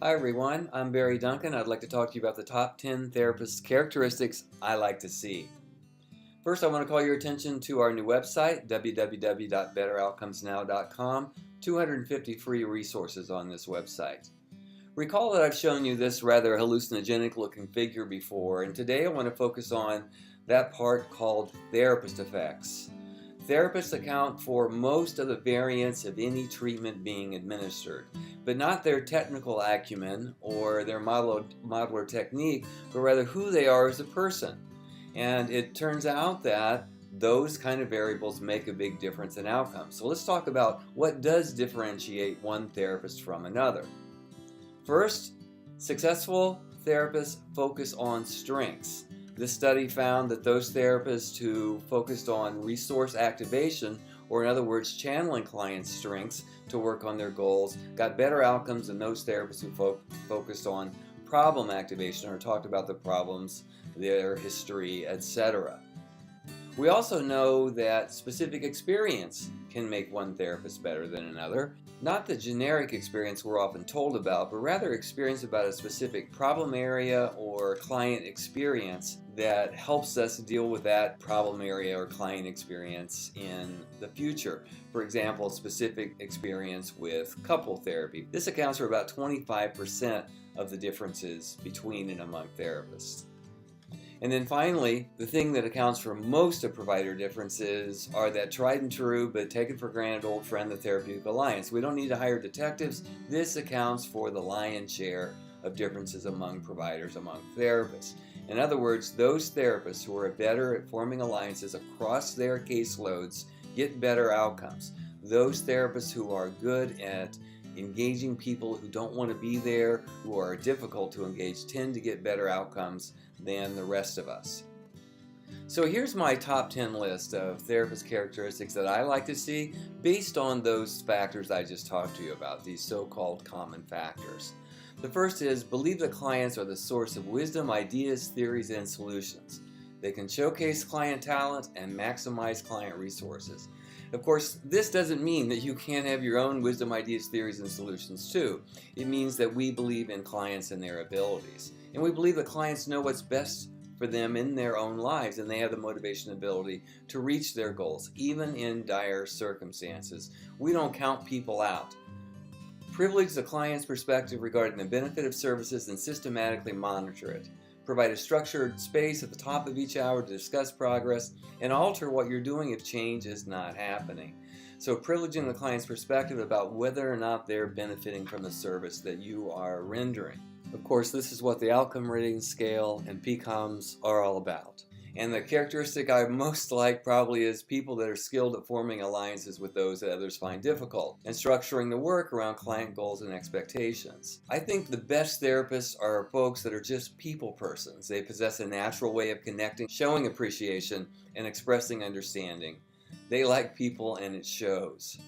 Hi everyone, I'm Barry Duncan. I'd like to talk to you about the top 10 therapist characteristics I like to see. First, I want to call your attention to our new website, www.betteroutcomesnow.com. 250 free resources on this website. Recall that I've shown you this rather hallucinogenic looking figure before, and today I want to focus on that part called therapist effects. Therapists account for most of the variance of any treatment being administered, but not their technical acumen or their modeler technique, but rather who they are as a person. And it turns out that those kind of variables make a big difference in outcomes. So let's talk about what does differentiate one therapist from another. First, successful therapists focus on strengths. This study found that those therapists who focused on resource activation, or in other words, channeling clients' strengths to work on their goals, got better outcomes than those therapists who focused on problem activation or talked about the problems, their history, etc. We also know that specific experience can make one therapist better than another. Not the generic experience we're often told about, but rather experience about a specific problem area or client experience that helps us deal with that problem area or client experience in the future. For example, specific experience with couple therapy. This accounts for about 25% of the differences between and among therapists. And then finally, the thing that accounts for most of provider differences are that tried and true but taken for granted old friend, the therapeutic alliance. We don't need to hire detectives. This accounts for the lion's share of differences among providers, among therapists. In other words, those therapists who are better at forming alliances across their caseloads get better outcomes. Those therapists who are good at engaging people who don't want to be there, who are difficult to engage, tend to get better outcomes than the rest of us. So here's my top 10 list of therapist characteristics that I like to see based on those factors I just talked to you about, these so-called common factors. The first is believe that clients are the source of wisdom, ideas, theories, and solutions. They can showcase client talent and maximize client resources. Of course, this doesn't mean that you can't have your own wisdom, ideas, theories, and solutions too. It means that we believe in clients and their abilities. And we believe that clients know what's best for them in their own lives, and they have the motivation and ability to reach their goals, even in dire circumstances. We don't count people out. Privilege the client's perspective regarding the benefit of services and systematically monitor it. Provide a structured space at the top of each hour to discuss progress and alter what you're doing if change is not happening. So privileging the client's perspective about whether or not they're benefiting from the service that you are rendering. Of course, this is what the outcome rating scale and PCOMs are all about. And the characteristic I most like probably is people that are skilled at forming alliances with those that others find difficult and structuring the work around client goals and expectations. I think the best therapists are folks that are just people persons. They possess a natural way of connecting, showing appreciation, and expressing understanding. They like people and it shows.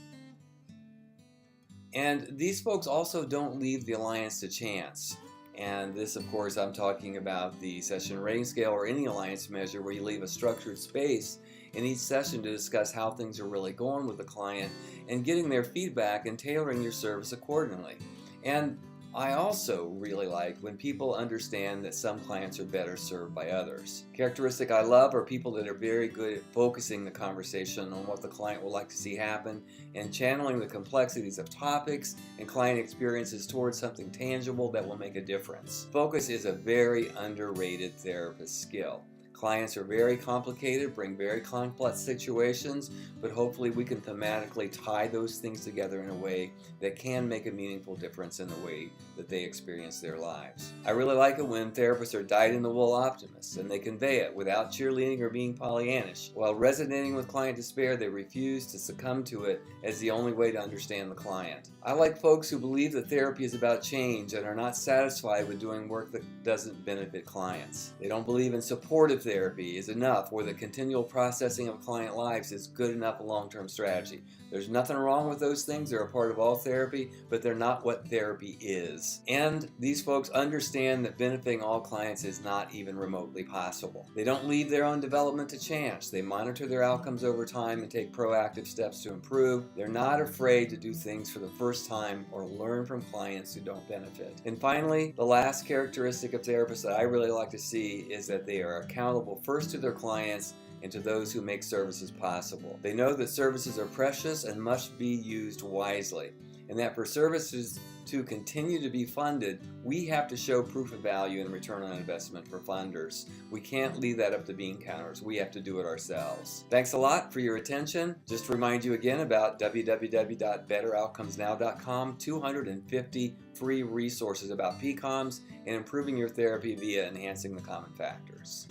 And these folks also don't leave the alliance to chance. And this, of course, I'm talking about the session rating scale or any alliance measure where you leave a structured space in each session to discuss how things are really going with the client and getting their feedback and tailoring your service accordingly. And I also really like when people understand that some clients are better served by others. Characteristic I love are people that are very good at focusing the conversation on what the client would like to see happen and channeling the complexities of topics and client experiences towards something tangible that will make a difference. Focus is a very underrated therapist skill. Clients are very complicated, bring very complex situations, but hopefully we can thematically tie those things together in a way that can make a meaningful difference in the way that they experience their lives. I really like it when therapists are dyed-in-the-wool optimists and they convey it without cheerleading or being Pollyannish. While resonating with client despair, they refuse to succumb to it as the only way to understand the client. I like folks who believe that therapy is about change and are not satisfied with doing work that doesn't benefit clients. They don't believe in supportive therapy is enough or the continual processing of client lives is good enough a long-term strategy. There's nothing wrong with those things. They're a part of all therapy, but they're not what therapy is. And these folks understand that benefiting all clients is not even remotely possible. They don't leave their own development to chance. They monitor their outcomes over time and take proactive steps to improve. They're not afraid to do things for the first time or learn from clients who don't benefit. And finally, the last characteristic of therapists that I really like to see is that they are accountable first to their clients and to those who make services possible. They know that services are precious and must be used wisely, and that for services to continue to be funded, we have to show proof of value and return on investment for funders. We can't leave that up to bean counters. We have to do it ourselves. Thanks a lot for your attention. Just to remind you again about www.betteroutcomesnow.com, 250 free resources about PCOMs and improving your therapy via enhancing the common factors.